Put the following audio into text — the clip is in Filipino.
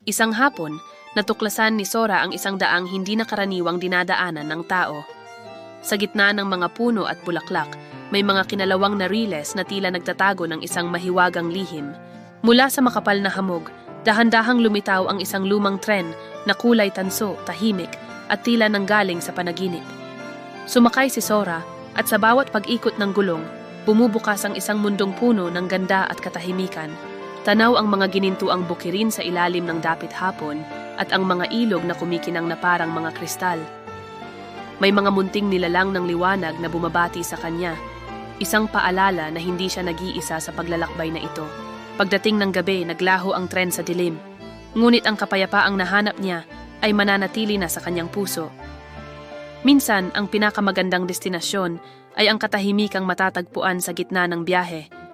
Isang hapon, natuklasan ni Sora ang isang daang hindi nakaraniwang dinadaanan ng tao. Sa gitna ng mga puno at bulaklak, may mga kinalawang na riles na tila nagtatago ng isang mahiwagang lihim. Mula sa makapal na hamog, dahan-dahang lumitaw ang isang lumang tren na kulay tanso, tahimik, at tila nanggaling sa panaginip. Sumakay si Sora at sa bawat pag-ikot ng gulong, bumubukas ang isang mundong puno ng ganda at katahimikan. Tanaw ang mga ginintuang bukirin sa ilalim ng dapit hapon at ang mga ilog na kumikinang na parang mga kristal. May mga munting nilalang ng liwanag na bumabati sa kanya, isang paalala na hindi siya nag-iisa sa paglalakbay na ito. Pagdating ng gabi, naglaho ang tren sa dilim. Ngunit ang kapayapaang nahanap niya ay mananatili na sa kanyang puso. Minsan, ang pinakamagandang destinasyon ay ang katahimikang matatagpuan sa gitna ng biyahe,